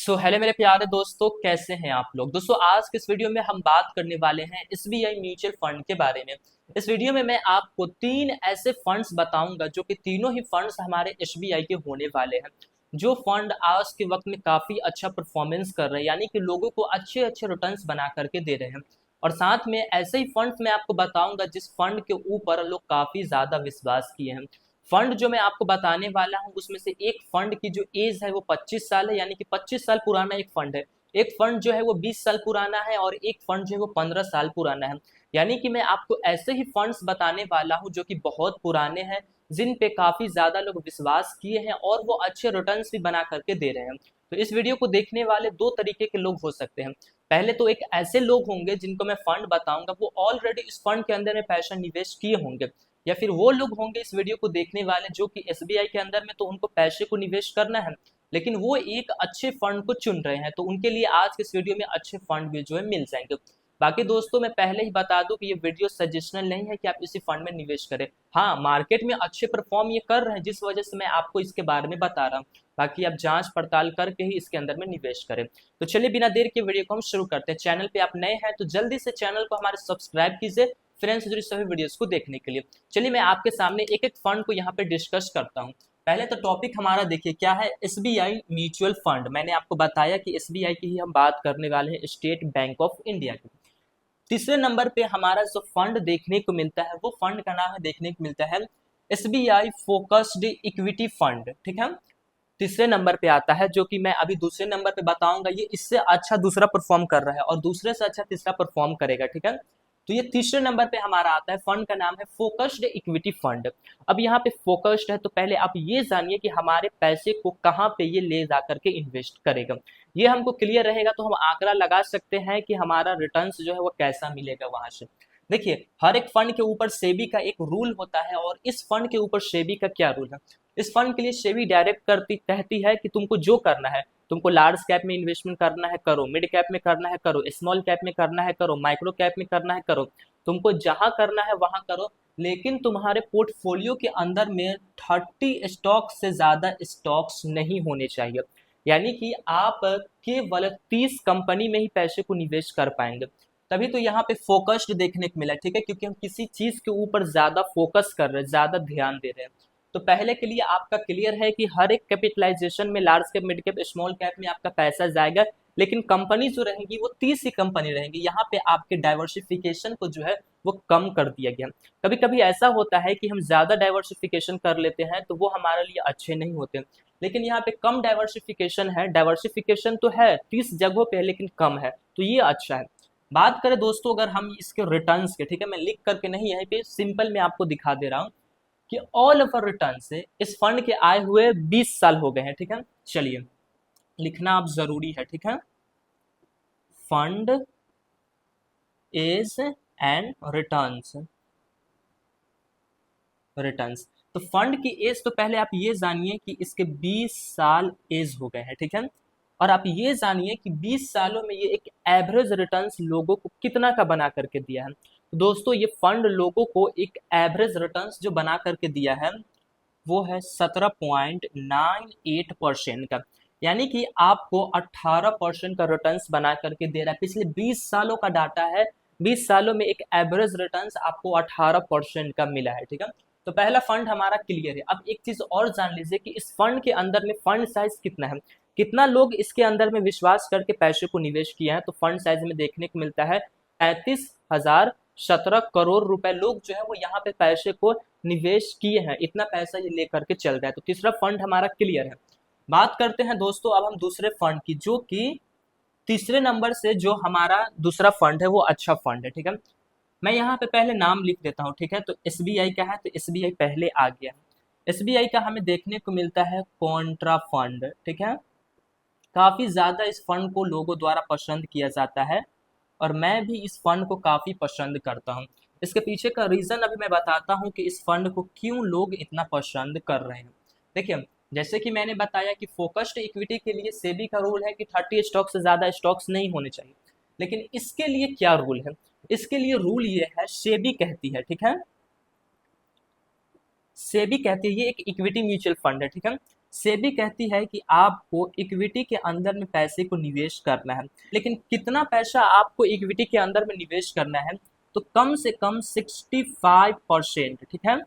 Hello मेरे प्यारे दोस्तों, कैसे हैं आप लोग। दोस्तों आज के इस वीडियो में हम बात करने वाले हैं एसबीआई म्यूचुअल फंड के बारे में। इस वीडियो में मैं आपको तीन ऐसे फंड्स बताऊंगा जो कि तीनों ही फंड्स हमारे एसबीआई के होने वाले हैं, जो फंड आज के वक्त में काफ़ी अच्छा परफॉर्मेंस कर रहे हैं, यानी कि लोगों को अच्छे अच्छे रिटर्न्स बना करके दे रहे हैं। और साथ में ऐसे ही फंड्स मैं आपको बताऊंगा जिस फंड के ऊपर लोग काफ़ी ज़्यादा विश्वास किए हैं। फंड जो मैं आपको बताने वाला हूं उसमें से एक फंड की जो एज है वो 25 साल है, यानी कि 25 साल पुराना एक फंड है। एक फंड जो है वो 20 साल पुराना है और एक फंड जो है वो 15 साल पुराना है। यानी कि मैं आपको ऐसे ही फंड्स बताने वाला हूं जो कि बहुत पुराने हैं, जिन पे काफी ज्यादा लोग विश्वास किए हैं और वो अच्छे रिटर्न्स भी बना करके दे रहे हैं। तो इस वीडियो को देखने वाले दो तरीके के लोग हो सकते हैं। पहले तो एक ऐसे लोग होंगे जिनको मैं फंड बताऊंगा वो ऑलरेडी इस फंड के अंदर में पैसा निवेश किए होंगे, या फिर वो लोग होंगे इस वीडियो को देखने वाले जो कि एसबीआई के अंदर में तो उनको पैसे को निवेश करना है, लेकिन वो एक अच्छे फंड को चुन रहे हैं, तो उनके लिए आज के इस वीडियो में अच्छे फंड भी जो है मिल जाएंगे। बाकी दोस्तों मैं पहले ही बता दूं कि ये वीडियो सजेशनल नहीं है कि आप इसी फंड में निवेश करें। हाँ, मार्केट में अच्छे परफॉर्म ये कर रहे हैं जिस वजह से मैं आपको इसके बारे में बता रहा हूँ। बाकी आप जांच पड़ताल करके ही इसके अंदर में निवेश करें। तो चलिए बिना देर के वीडियो को हम शुरू करते हैं। चैनल पे आप नए हैं तो जल्दी से चैनल को हमारे सब्सक्राइब कीजिए फ्रेंड्स से जुड़ी सभी वीडियोस को देखने के लिए। चलिए मैं आपके सामने एक एक फंड को यहाँ पे डिस्कस करता हूँ। पहले तो टॉपिक हमारा देखिए क्या है, एसबीआई म्यूचुअल फंड। मैंने आपको बताया कि एसबीआई की ही हम बात करने वाले हैं, स्टेट बैंक ऑफ इंडिया की। तीसरे नंबर पे हमारा जो फंड देखने को मिलता है वो फंड का नाम है देखने को मिलता है एसबीआई फोकस्ड इक्विटी फंड, ठीक है। तीसरे नंबर पे आता है, जो कि मैं अभी दूसरे नंबर पे बताऊंगा, ये इससे अच्छा दूसरा परफॉर्म कर रहा है और दूसरे से अच्छा तीसरा परफॉर्म करेगा, ठीक है। तो ये तीसरे नंबर पे हमारा आता है, फंड का नाम है फोकस्ड इक्विटी फंड। अब यहाँ पे फोकस्ड है तो पहले आप ये जानिए कि हमारे पैसे को कहाँ पे ये ले जा करके इन्वेस्ट करेगा। ये हमको क्लियर रहेगा तो हम आंकड़ा लगा सकते हैं कि हमारा रिटर्न्स जो है वो कैसा मिलेगा वहां से। देखिए हर एक फंड के ऊपर सेबी का एक रूल होता है, और इस फंड के ऊपर सेबी का क्या रूल है। इस फंड के लिए सेबी डायरेक्ट करती कहती है कि तुमको जो करना है, तुमको लार्ज कैप में इन्वेस्टमेंट करना है करो, मिड कैप में करना है करो, स्मॉल कैप में करना है करो, माइक्रो कैप में करना है करो, तुमको जहां करना है वहां करो, लेकिन तुम्हारे पोर्टफोलियो के अंदर में 30 स्टॉक से ज्यादा स्टॉक्स नहीं होने चाहिए। यानी कि आप केवल 30 कंपनी में ही पैसे को निवेश कर पाएंगे। तभी तो यहाँ पे फोकस्ड देखने को मिला, ठीक है, क्योंकि हम किसी चीज के ऊपर ज्यादा फोकस कर रहे हैं, ज्यादा ध्यान दे रहे हैं। तो पहले के लिए आपका क्लियर है कि हर एक कैपिटलाइजेशन में large cap, mid cap, small cap में आपका पैसा जाएगा, लेकिन कंपनी जो रहेंगी वो 30 ही कंपनी रहेंगी। यहाँ पे आपके डाइवर्सिफिकेशन को जो है वो कम कर दिया गया। कभी कभी ऐसा होता है कि हम ज्यादा डाइवर्सिफिकेशन कर लेते हैं तो वो हमारे लिए अच्छे नहीं होते, लेकिन यहाँ पे कम डाइवर्सिफिकेशन है, डाइवर्सिफिकेशन तो है 30 जगहों पे लेकिन कम है, तो ये अच्छा है। बात करें दोस्तों अगर हम इसके रिटर्न्स के, ठीक है, मैं लिख करके नहीं यहीं पे सिंपल मैं आपको दिखा दे रहा हूँ कि ऑल ओवर रिटर्न से इस फंड के आए हुए 20 साल हो गए हैं, ठीक है। चलिए लिखना अब जरूरी है, ठीक है। Fund age and returns, returns. तो फंड की एज तो पहले आप ये जानिए कि इसके 20 साल एज हो गए हैं, ठीक है। और आप ये जानिए कि 20 सालों में ये एक एवरेज रिटर्न्स लोगों को कितना का बना करके दिया है। तो दोस्तों ये फंड लोगों को एक एवरेज रिटर्न्स जो बना करके दिया है वो है 17.98% का, यानी कि आपको 18% का रिटर्न्स बना करके दे रहा है। पिछले 20 सालों का डाटा है, 20 सालों में एक एवरेज रिटर्न्स आपको 18% का मिला है, ठीक है। तो पहला फंड हमारा क्लियर है। अब एक चीज और जान लीजिए कि इस फंड के अंदर में फंड साइज कितना है, कितना लोग इसके अंदर में विश्वास करके पैसे को निवेश किया है। तो फंड साइज में देखने को मिलता है 35,017 करोड़ रुपए लोग जो है वो यहाँ पे पैसे को निवेश किए हैं, इतना पैसा ये लेकर के चल रहा है। तो तीसरा फंड हमारा क्लियर है। बात करते हैं दोस्तों अब हम दूसरे फंड की, जो कि तीसरे नंबर से जो हमारा दूसरा फंड है वो अच्छा फंड है, ठीक है। मैं यहाँ पे पहले नाम लिख देता हूँ, ठीक है। तो एसबीआई का है, तो एसबीआई पहले आ गया। एसबीआई का हमें देखने को मिलता है कॉन्ट्रा फंड, ठीक है। काफी ज्यादा इस फंड को लोगों द्वारा पसंद किया जाता है और मैं भी इस फंड को काफी पसंद करता हूँ। इसके पीछे का रीजन अभी मैं बताता हूँ कि इस फंड को क्यों लोग इतना पसंद कर रहे हैं। देखिए जैसे कि मैंने बताया कि फोकस्ड इक्विटी के लिए सेबी का रूल है कि 30 स्टॉक से ज्यादा स्टॉक्स नहीं होने चाहिए, लेकिन इसके लिए क्या रूल है, इसके लिए रूल ये है, सेबी कहती है, ठीक है, सेबी कहती है, ये एक इक्विटी म्यूचुअल फंड है, ठीक है। सेबी कहती है कि आपको इक्विटी के अंदर में पैसे को निवेश करना है, लेकिन कितना पैसा आपको इक्विटी के अंदर में निवेश करना है, तो कम से कम 65%, ठीक है,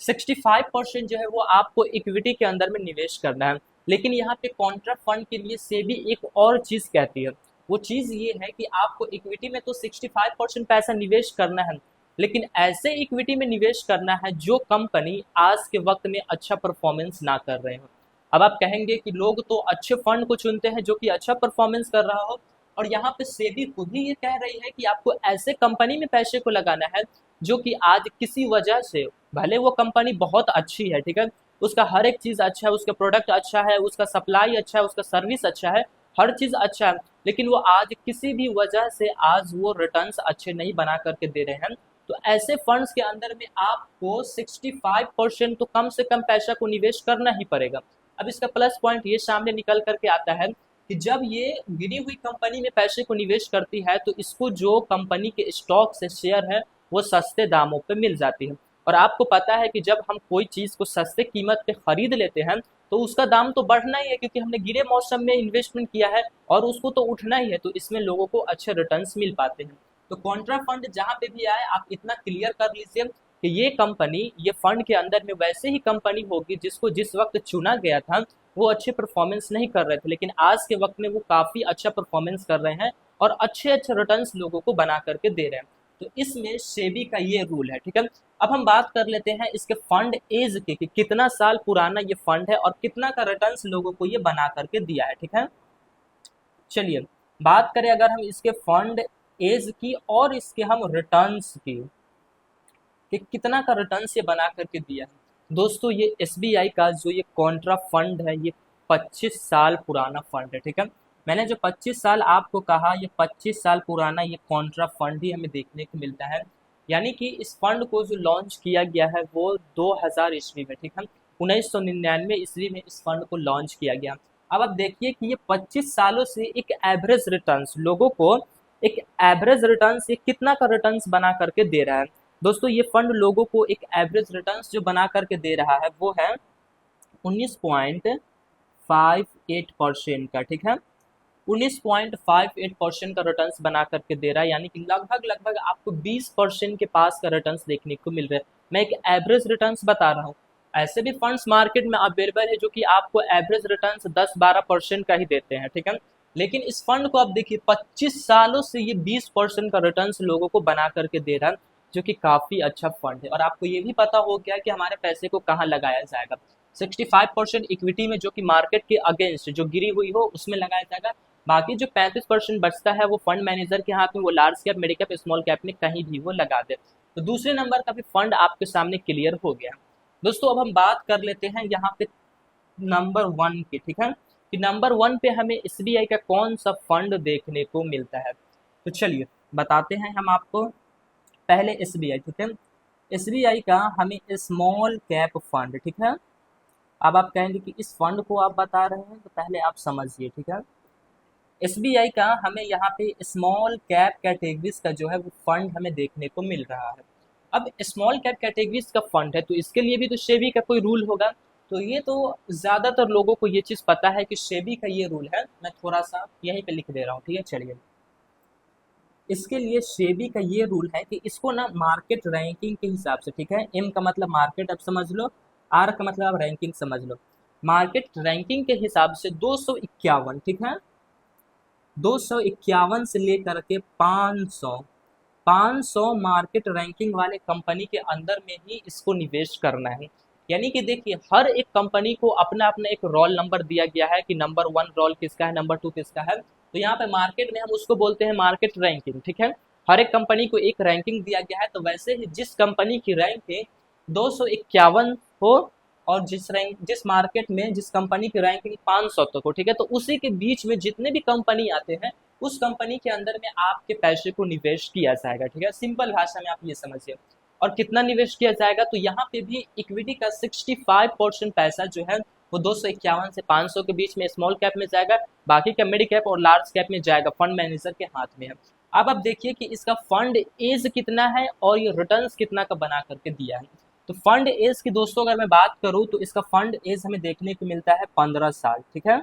65% जो है वो आपको इक्विटी के अंदर में निवेश करना है। लेकिन यहाँ पे कॉन्ट्रा फंड के लिए सेबी एक और चीज कहती है, वो चीज ये है कि आपको इक्विटी में तो 65% पैसा निवेश करना है, लेकिन ऐसे इक्विटी में निवेश करना है जो कंपनी आज के वक्त में अच्छा परफॉर्मेंस ना कर रहे हो। अब आप कहेंगे कि लोग तो अच्छे फंड को चुनते हैं जो कि अच्छा परफॉर्मेंस कर रहा हो, और यहाँ पे सेबी खुद ही ये कह रही है कि आपको ऐसे कंपनी में पैसे को लगाना है जो कि आज किसी वजह से, भले वो कंपनी बहुत अच्छी है, ठीक है, उसका हर एक चीज़ अच्छा है, उसका प्रोडक्ट अच्छा है, उसका सप्लाई अच्छा है, उसका सर्विस अच्छा है, हर चीज़ अच्छा है, लेकिन वो आज किसी भी वजह से आज वो रिटर्न्स अच्छे नहीं बना करके दे रहे हैं, तो ऐसे फंड्स के अंदर में आपको 65% तो कम से कम पैसा को निवेश करना ही पड़ेगा। अब इसका प्लस पॉइंट ये सामने निकल करके आता है कि जब ये गिरी हुई कंपनी में पैसे को निवेश करती है तो इसको जो कंपनी के स्टॉक से शेयर है वो सस्ते दामों पे मिल जाती है। और आपको पता है कि जब हम कोई चीज़ को सस्ते कीमत पे खरीद लेते हैं तो उसका दाम तो बढ़ना ही है, क्योंकि हमने गिरे मौसम में इन्वेस्टमेंट किया है और उसको तो उठना ही है, तो इसमें लोगों को अच्छे रिटर्न्स मिल पाते हैं। तो कॉन्ट्रा फंड जहाँ पे भी आए आप इतना क्लियर कर लीजिए कि ये कंपनी, ये फंड के अंदर में वैसे ही कंपनी होगी जिसको जिस वक्त चुना गया था वो अच्छे परफॉर्मेंस नहीं कर रहे थे, लेकिन आज के वक्त में वो काफ़ी अच्छा परफॉर्मेंस कर रहे हैं और अच्छे अच्छे रिटर्न्स लोगों को बना करके दे रहे हैं। तो इसमें सेबी का ये रूल है, ठीक है। अब हम बात कर लेते हैं इसके फंड एज की कि कितना साल पुराना ये फंड है और कितना का रिटर्न्स लोगों को ये बना करके दिया है, ठीक है। चलिए बात करें अगर हम इसके फंड एज की और इसके हम रिटर्न्स की कि कितना का रिटर्न्स ये बना करके दिया है। दोस्तों ये एसबीआई का जो ये कॉन्ट्रा फंड है ये 25 साल पुराना फंड है, ठीक है। मैंने जो 25 साल आपको कहा, ये 25 साल पुराना ये कॉन्ट्रा फंड ही हमें देखने को मिलता है। यानी कि इस फंड को जो लॉन्च किया गया है वो 2000 ईस्वी में, ठीक है, 1999 ईस्वी में इस फंड को लॉन्च किया गया। अब आप देखिए कि ये 25 सालों से एक एवरेज रिटर्न्स लोगों को, एक एवरेज रिटर्न्स ये कितना का रिटर्न्स बना करके दे रहा है। दोस्तों ये फंड लोगों को एक एवरेज रिटर्न्स जो बना करके दे रहा है वो है 19.58% का, ठीक है, 19.58% का रिटर्न्स बना करके दे रहा है। यानी कि लगभग लगभग आपको 20% के पास का रिटर्न्स देखने को मिल रहा है। मैं एक एवरेज रिटर्न्स बता रहा हूँ, ऐसे भी फंड्स मार्केट में अवेलेबल है जो कि आपको एवरेज रिटर्न्स 10-12% का ही देते हैं, ठीक है, लेकिन इस फंड को आप देखिए 25 सालों से ये 20% का रिटर्न्स लोगों को बना करके दे रहा है, जो कि काफ़ी अच्छा फंड है। और आपको ये भी पता हो गया कि हमारे पैसे को कहाँ लगाया जाएगा। 65% इक्विटी में जो कि मार्केट के अगेंस्ट जो गिरी हुई हो उसमें लगाया जाएगा, बाकी जो 35% बचता है वो फंड मैनेजर के हाथ में, वो large cap, mid cap, small cap में कहीं भी वो लगा दे। तो दूसरे नंबर का भी फंड आपके सामने क्लियर हो गया। दोस्तों अब हम बात कर लेते हैं यहाँ पे नंबर 1 की, ठीक है, कि नंबर 1 पे हमें एसबीआई का कौन सा फंड देखने को मिलता है। तो चलिए बताते हैं हम आपको। पहले एसबीआई, ठीक है, एसबीआई का हमें स्मॉल कैप फंड, ठीक है। अब आप कहेंगे कि इस फंड को आप बता रहे हैं तो पहले आप समझिए, ठीक है। एसबीआई का हमें यहाँ पे स्मॉल कैप कैटेगरीज का जो है वो फंड हमें देखने को मिल रहा है। अब स्मॉल कैप कैटेगरीज का फंड है तो इसके लिए भी तो सेबी का कोई रूल होगा। तो ये तो ज़्यादातर लोगों को ये चीज़ पता है कि सेबी का ये रूल है, मैं थोड़ा सा यहीं पे लिख दे रहा हूँ, ठीक है। चलिए इसके लिए सेबी का ये रूल है कि इसको ना मार्केट रैंकिंग के हिसाब से, ठीक है, एम का मतलब मार्केट आप समझ लो, आर का मतलब आप रैंकिंग समझ लो, मार्केट रैंकिंग के हिसाब से 251, ठीक है, 251 से लेकर के 500 मार्केट रैंकिंग वाले कंपनी के अंदर में ही इसको निवेश करना है। यानी कि देखिए हर एक कंपनी को अपना अपना एक रोल नंबर दिया गया है कि नंबर 1 रोल किसका है, नंबर 2 किसका है। तो यहाँ पे मार्केट में हम उसको बोलते हैं मार्केट रैंकिंग, ठीक है, हर एक कंपनी को एक रैंकिंग दिया गया है। तो वैसे ही जिस कंपनी की रैंकिंग 251 हो और जिस मार्केट में जिस कंपनी की रैंकिंग 500 तक हो, ठीक है, तो उसी के बीच में जितने भी कंपनी आते हैं उस कंपनी के अंदर में आपके पैसे को निवेश किया जाएगा, ठीक है, सिंपल भाषा में आप ये समझिए। और कितना निवेश किया जाएगा, तो यहाँ पे भी इक्विटी का 65% पैसा जो है वो 251 से 500 के बीच में स्मॉल कैप में जाएगा, बाकी का मिड कैप और लार्ज कैप में जाएगा, फंड मैनेजर के हाथ में है। अब आप देखिए कि इसका फंड एज कितना है और ये रिटर्न्स कितना का बना करके दिया है। तो फंड एज की दोस्तों अगर मैं बात करूं तो इसका फंड एज हमें देखने को मिलता है 15 साल। ठीक है,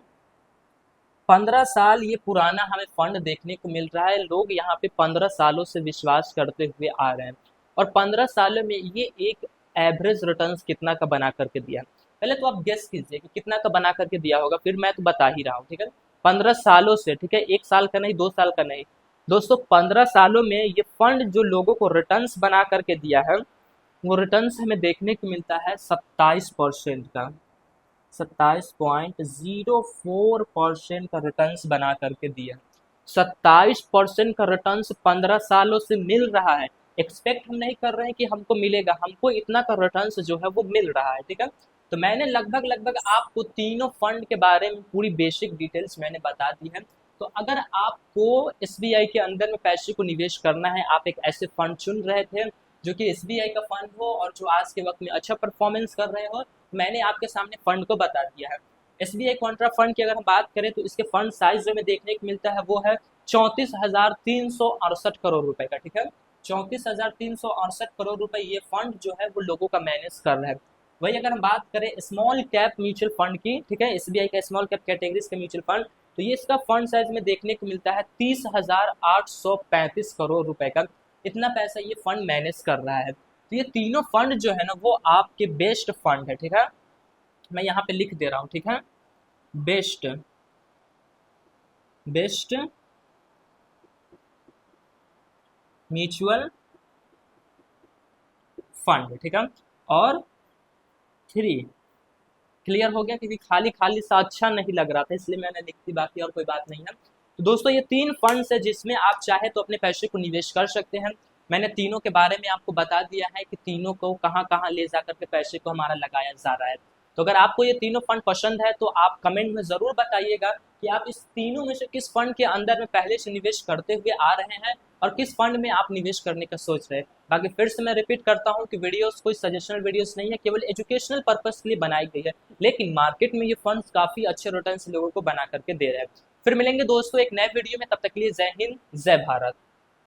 15 साल ये पुराना हमें फंड देखने को मिल रहा है। लोग यहाँ पे 15 सालों से विश्वास करते हुए आ रहे हैं और 15 सालों में ये एक एवरेज रिटर्न्स कितना का बना करके दिया। पहले तो आप गेस कीजिए कि कितना का बना करके दिया होगा, फिर मैं तो बता ही रहा हूँ। ठीक है, 15 सालों से, ठीक है, 1 साल का नहीं, 2 साल का नहीं दोस्तों, 15 सालों में ये फंड जो लोगों को रिटर्न्स बना करके दिया है, वो रिटर्न्स हमें देखने को मिलता है 27% का। 27.04% का रिटर्न्स बना करके दिया। 27% का रिटर्न्स 15 सालों से मिल रहा है। एक्सपेक्ट हम नहीं कर रहे हैं कि हमको मिलेगा, हमको इतना का रिटर्न्स जो है वो मिल रहा है। ठीक है, तो मैंने लगभग लगभग आपको तीनों फंड के बारे में पूरी बेसिक डिटेल्स मैंने बता दी है। तो अगर आपको एसबीआई के अंदर में पैसे को निवेश करना है, आप एक ऐसे फंड चुन रहे थे जो कि एसबीआई का फंड हो और जो आज के वक्त में अच्छा परफॉर्मेंस कर रहे हो, मैंने आपके सामने फंड को बता दिया है। एसबीआई कॉन्ट्रा फंड की अगर हम बात करें तो इसके फंड साइज जो हमें देखने को मिलता है वो है 34,368 करोड़ रुपए का। ठीक है, 34,368 करोड़ रुपए ये फंड जो है वो लोगों का मैनेज कर रहा है। वही अगर हम बात करें स्मॉल कैप म्यूचुअल फंड की, ठीक है, एसबीआई का स्मॉल कैप कैटेगरीज का म्यूचुअल फंड, तो ये इसका फंड साइज में देखने को मिलता है 30,835 करोड़ रुपए का। इतना पैसा ये फंड मैनेज कर रहा है। तो ये तीनों फंड जो है ना वो आपके बेस्ट फंड है। ठीक है, मैं यहाँ पे लिख दे रहा हूँ। ठीक है, बेस्ट बेस्ट म्यूचुअल फंड। ठीक है, और 3 क्लियर हो गया, क्योंकि खाली खाली सा अच्छा नहीं लग रहा था इसलिए मैंने लिख दी, बाकी और कोई बात नहीं है। तो दोस्तों ये 3 फंड्स है जिसमें आप चाहे तो अपने पैसे को निवेश कर सकते हैं। मैंने तीनों के बारे में आपको बता दिया है कि तीनों को कहाँ कहाँ ले जा करके पैसे को हमारा लगाया जा रहा है। तो अगर आपको ये तीनों फंड पसंद है तो आप कमेंट में ज़रूर बताइएगा कि आप इस तीनों में से किस फंड के अंदर में पहले से निवेश करते हुए आ रहे हैं और किस फंड में आप निवेश करने का सोच रहे हैं। बाकी फिर से मैं रिपीट करता हूँ कि वीडियोस कोई सजेशनल वीडियोस नहीं है, केवल एजुकेशनल पर्पस के लिए बनाई गई है, लेकिन मार्केट में ये फंड्स काफ़ी अच्छे रिटर्न्स लोगों को बना करके दे रहे हैं। फिर मिलेंगे दोस्तों एक नए वीडियो में, तब तक के लिए जय हिंद, जय भारत।